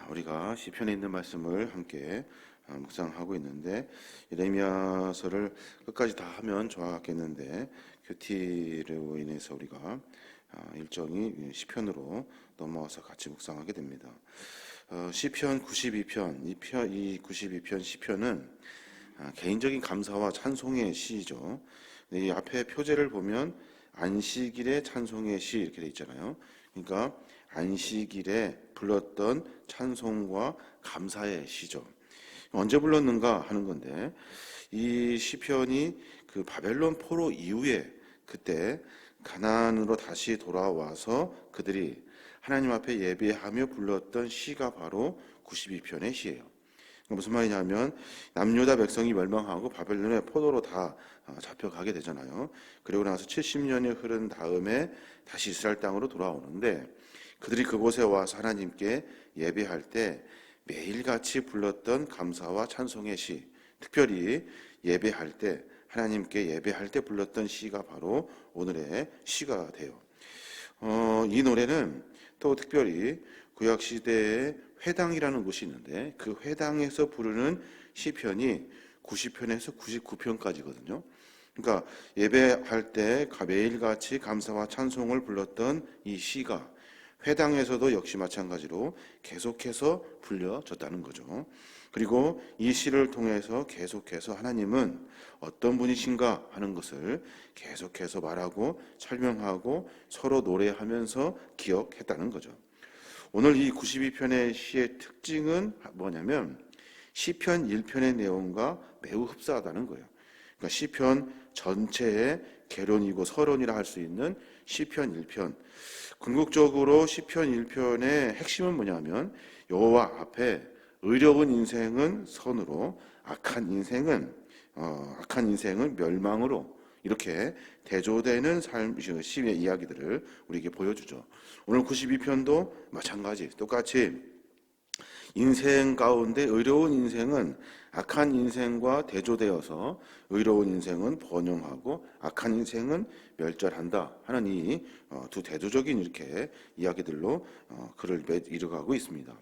우리가 시편에 있는 말씀을 함께 묵상하고 있는데, 예레미야서를 끝까지 다 하면 좋았겠는데 큐티로 인해서 우리가 일정이 시편으로 넘어와서 같이 묵상하게 됩니다. 시편 92편, 이 92편 시편은 개인적인 감사와 찬송의 시죠. 이 앞에 표제를 보면 안식일의 찬송의 시 이렇게 돼 있잖아요. 그러니까 안식일에 불렀던 찬송과 감사의 시죠. 언제 불렀는가 하는 건데, 이 시편이 그 바벨론 포로 이후에 그때 가나안으로 다시 돌아와서 그들이 하나님 앞에 예배하며 불렀던 시가 바로 92편의 시예요. 무슨 말이냐면 남유다 백성이 멸망하고 바벨론의 포로로 다 잡혀가게 되잖아요. 그리고 나서 70년이 흐른 다음에 다시 이스라엘 땅으로 돌아오는데, 그들이 그곳에 와서 하나님께 예배할 때 매일같이 불렀던 감사와 찬송의 시, 특별히 예배할 때, 하나님께 예배할 때 불렀던 시가 바로 오늘의 시가 돼요. 이 노래는 또 특별히 구약시대에 회당이라는 곳이 있는데, 그 회당에서 부르는 시편이 90편에서 99편까지거든요. 그러니까 예배할 때 매일같이 감사와 찬송을 불렀던 이 시가 회당에서도 역시 마찬가지로 계속해서 불려졌다는 거죠. 그리고 이 시를 통해서 계속해서 하나님은 어떤 분이신가 하는 것을 계속해서 말하고 설명하고 서로 노래하면서 기억했다는 거죠. 오늘 이 92편의 시의 특징은 뭐냐면 시편 1편의 내용과 매우 흡사하다는 거예요. 그러니까 시편 전체의 개론이고 서론이라 할 수 있는 시편 1편. 궁극적으로 시편 1편의 핵심은 뭐냐면 여호와 앞에 의로운 인생은 선으로, 악한 인생은 멸망으로, 이렇게 대조되는 삶의 이야기들을 우리에게 보여주죠. 오늘 92편도 마찬가지, 똑같이 인생 가운데 의로운 인생은 악한 인생과 대조되어서 의로운 인생은 번영하고 악한 인생은 멸절한다 하는 이 두 대조적인 이렇게 이야기들로 글을 이루어가고 있습니다.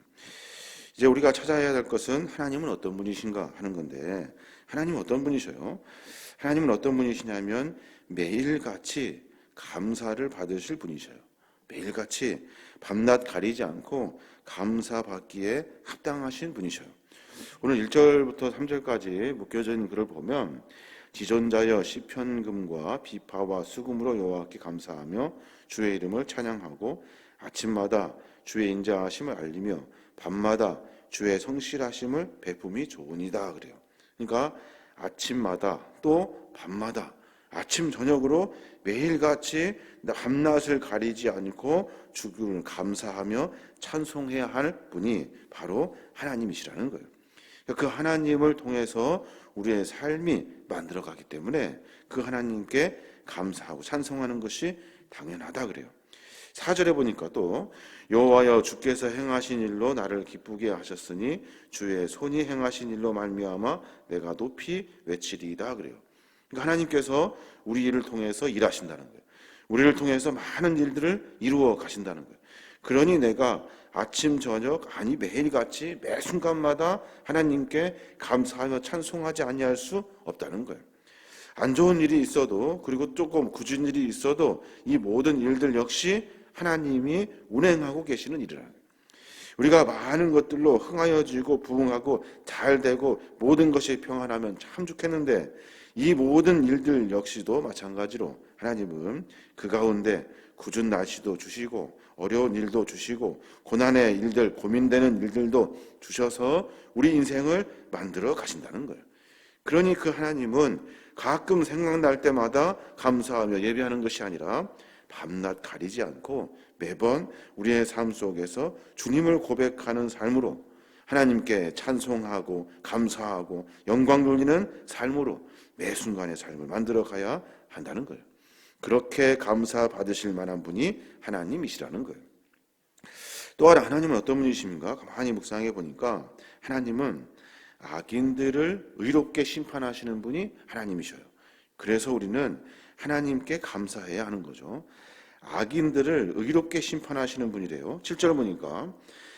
이제 우리가 찾아야 될 것은 하나님은 어떤 분이신가 하는 건데, 하나님은 어떤 분이셔요? 하나님은 어떤 분이시냐면 매일같이 감사를 받으실 분이셔요. 매일같이 밤낮 가리지 않고 감사받기에 합당하신 분이셔요. 오늘 1절부터 3절까지 묶여져 있는 글을 보면, 지존자여 시편금과 비파와 수금으로 여호와께 감사하며 주의 이름을 찬양하고 아침마다 주의 인자하심을 알리며 밤마다 주의 성실하심을 베품이 좋으니다 그래요. 그러니까 아침마다 또 밤마다 아침 저녁으로 매일같이 밤낮을 가리지 않고 주를 감사하며 찬송해야 할 분이 바로 하나님이시라는 거예요. 그 하나님을 통해서 우리의 삶이 만들어가기 때문에 그 하나님께 감사하고 찬송하는 것이 당연하다 그래요. 4절에 보니까 또 여호와여 주께서 행하신 일로 나를 기쁘게 하셨으니 주의 손이 행하신 일로 말미암아 내가 높이 외치리이다 그래요. 그러니까 하나님께서 우리 일을 통해서 일하신다는 거예요. 우리를 통해서 많은 일들을 이루어 가신다는 거예요. 그러니 내가 아침 저녁 아니 매일같이 매 순간마다 하나님께 감사하며 찬송하지 아니할 수 없다는 거예요. 안 좋은 일이 있어도, 그리고 조금 굳은 일이 있어도 이 모든 일들 역시 하나님이 운행하고 계시는 일이라는 거예요. 우리가 많은 것들로 흥하여지고 부흥하고 잘되고 모든 것이 평안하면 참 좋겠는데, 이 모든 일들 역시도 마찬가지로 하나님은 그 가운데 굳은 날씨도 주시고 어려운 일도 주시고 고난의 일들, 고민되는 일들도 주셔서 우리 인생을 만들어 가신다는 거예요. 그러니 그 하나님은 가끔 생각날 때마다 감사하며 예배하는 것이 아니라 밤낮 가리지 않고 매번 우리의 삶 속에서 주님을 고백하는 삶으로, 하나님께 찬송하고 감사하고 영광 돌리는 삶으로 매 순간의 삶을 만들어 가야 한다는 거예요. 그렇게 감사 받으실 만한 분이 하나님이시라는 거예요. 또 하나님은 어떤 분이십니까? 가만히 묵상해 보니까 하나님은 악인들을 의롭게 심판하시는 분이 하나님이셔요. 그래서 우리는 하나님께 감사해야 하는 거죠. 악인들을 의롭게 심판하시는 분이래요. 7절 보니까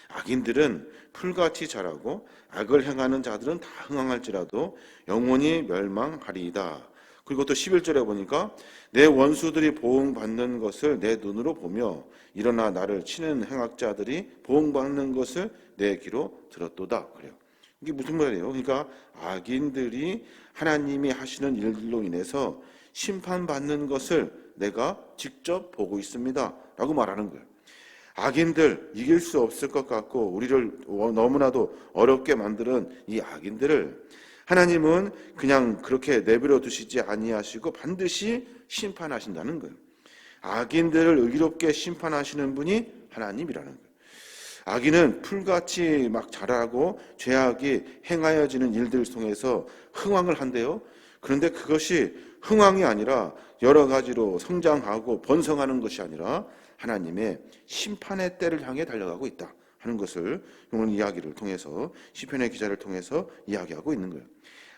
악인들은 풀같이 자라고 악을 행하는 자들은 다 흥황할지라도 영원히 멸망하리이다. 그리고 또 11절에 보니까 내 원수들이 보응받는 것을 내 눈으로 보며 일어나 나를 치는 행악자들이 보응받는 것을 내 귀로 들었도다. 그래요. 이게 무슨 말이에요? 그러니까 악인들이 하나님이 하시는 일들로 인해서 심판받는 것을 내가 직접 보고 있습니다 라고 말하는 거예요. 악인들 이길 수 없을 것 같고 우리를 너무나도 어렵게 만드는 이 악인들을 하나님은 그냥 그렇게 내버려 두시지 아니하시고 반드시 심판하신다는 거예요. 악인들을 의롭게 심판하시는 분이 하나님이라는 거예요. 악인은 풀같이 막 자라고 죄악이 행하여지는 일들을 통해서 흥황을 한대요. 그런데 그것이 흥황이 아니라 여러 가지로 성장하고 번성하는 것이 아니라 하나님의 심판의 때를 향해 달려가고 있다 하는 것을 오늘 이야기를 통해서 시편의 기자를 통해서 이야기하고 있는 거예요.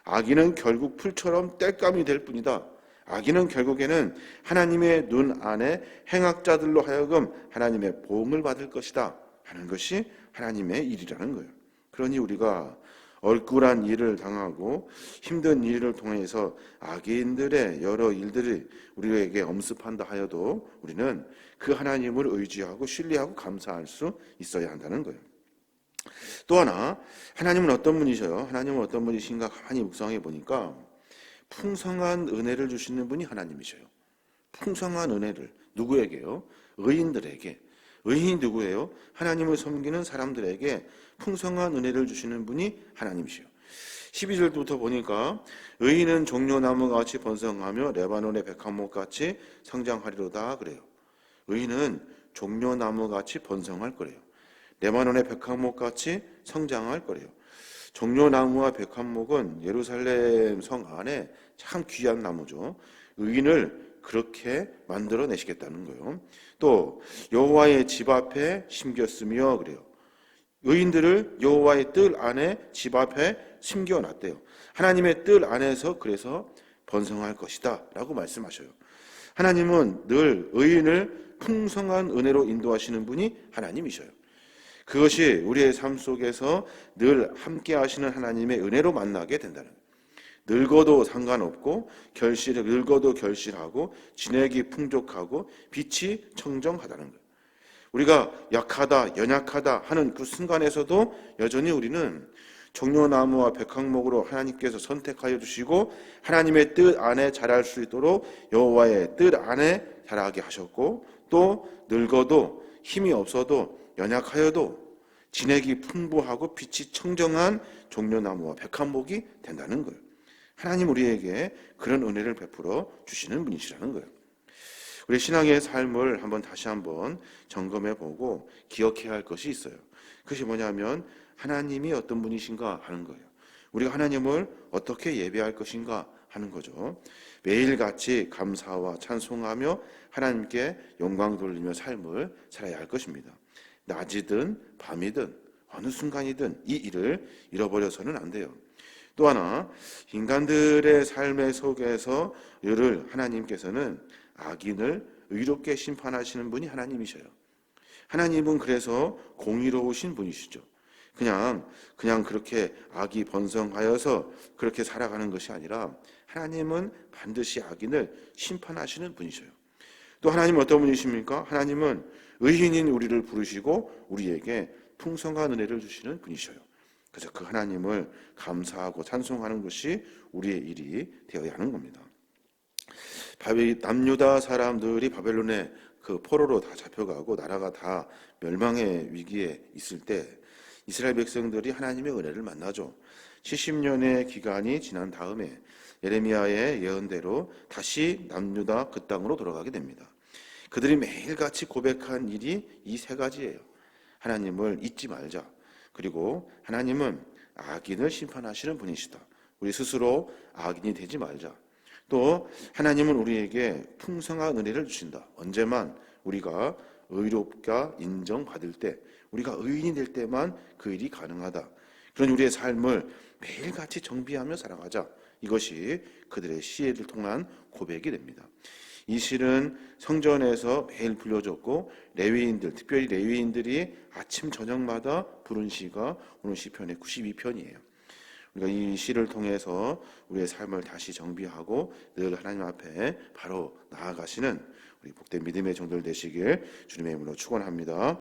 악인은 결국 풀처럼 땔감이 될 뿐이다. 악인은 결국에는 하나님의 눈 안에 행악자들로 하여금 하나님의 보응을 받을 것이다 하는 것이 하나님의 일이라는 거예요. 그러니 우리가 얼굴한 일을 당하고 힘든 일을 통해서 악인들의 여러 일들이 우리에게 엄습한다 하여도 우리는 그 하나님을 의지하고 신뢰하고 감사할 수 있어야 한다는 거예요. 또 하나, 하나님은 어떤 분이셔요? 하나님은 어떤 분이신가 가만히 묵상해 보니까 풍성한 은혜를 주시는 분이 하나님이셔요. 풍성한 은혜를 누구에게요? 의인들에게. 의인이 누구예요? 하나님을 섬기는 사람들에게 풍성한 은혜를 주시는 분이 하나님이시요. 12절부터 보니까 의인은 종려나무같이 번성하며 레바논의 백합목같이 성장하리로다 그래요. 의인은 종려나무같이 번성할 거래요. 레바논의 백합목같이 성장할 거래요. 종려나무와 백합목은 예루살렘 성 안에 참 귀한 나무죠. 의인을 그렇게 만들어내시겠다는 거예요. 또 여호와의 집 앞에 심겼으며 그래요. 의인들을 여호와의 뜰 안에 집 앞에 심겨놨대요. 하나님의 뜰 안에서 그래서 번성할 것이다 라고 말씀하셔요. 하나님은 늘 의인을 풍성한 은혜로 인도하시는 분이 하나님이셔요. 그것이 우리의 삶 속에서 늘 함께 하시는 하나님의 은혜로 만나게 된다는 거예요. 늙어도 상관없고 늙어도 결실하고 진액이 풍족하고 빛이 청정하다는 거예요. 우리가 약하다, 연약하다 하는 그 순간에서도 여전히 우리는 종려나무와 백합목으로 하나님께서 선택하여 주시고 하나님의 뜻 안에 자랄 수 있도록 여호와의 뜻 안에 자라게 하셨고 또 늙어도 힘이 없어도 연약하여도 진액이 풍부하고 빛이 청정한 종려나무와 백합목이 된다는 거예요. 하나님 우리에게 그런 은혜를 베풀어 주시는 분이시라는 거예요. 우리 신앙의 삶을 다시 한번 점검해 보고 기억해야 할 것이 있어요. 그것이 뭐냐면 하나님이 어떤 분이신가 하는 거예요. 우리가 하나님을 어떻게 예배할 것인가 하는 거죠. 매일같이 감사와 찬송하며 하나님께 영광 돌리며 삶을 살아야 할 것입니다. 낮이든 밤이든 어느 순간이든 이 일을 잃어버려서는 안 돼요. 또 하나, 인간들의 삶의 속에서 늘 하나님께서는 악인을 의롭게 심판하시는 분이 하나님이셔요. 하나님은 그래서 공의로우신 분이시죠. 그냥 그렇게 악이 번성하여서 그렇게 살아가는 것이 아니라 하나님은 반드시 악인을 심판하시는 분이셔요. 또 하나님은 어떤 분이십니까? 하나님은 의인인 우리를 부르시고 우리에게 풍성한 은혜를 주시는 분이셔요. 그래서 그 하나님을 감사하고 찬송하는 것이 우리의 일이 되어야 하는 겁니다. 남유다 사람들이 바벨론의 그 포로로 다 잡혀가고 나라가 다 멸망의 위기에 있을 때 이스라엘 백성들이 하나님의 은혜를 만나죠. 70년의 기간이 지난 다음에 예레미야의 예언대로 다시 남유다 그 땅으로 돌아가게 됩니다. 그들이 매일같이 고백한 일이 이 세 가지예요. 하나님을 잊지 말자. 그리고 하나님은 악인을 심판하시는 분이시다. 우리 스스로 악인이 되지 말자. 또 하나님은 우리에게 풍성한 은혜를 주신다. 언제만 우리가 의롭게 인정받을 때, 우리가 의인이 될 때만 그 일이 가능하다. 그런 우리의 삶을 매일같이 정비하며 살아가자. 이것이 그들의 시를 통한 고백이 됩니다. 이 시는 성전에서 매일 불려졌고 레위인들, 특별히 레위인들이 아침 저녁마다 부른 시가 오늘 시편의 92편이에요. 우리가 이 시를 통해서 우리의 삶을 다시 정비하고 늘 하나님 앞에 바로 나아가시는 우리 복된 믿음의 종들 되시길 주님의 이름으로 축원합니다.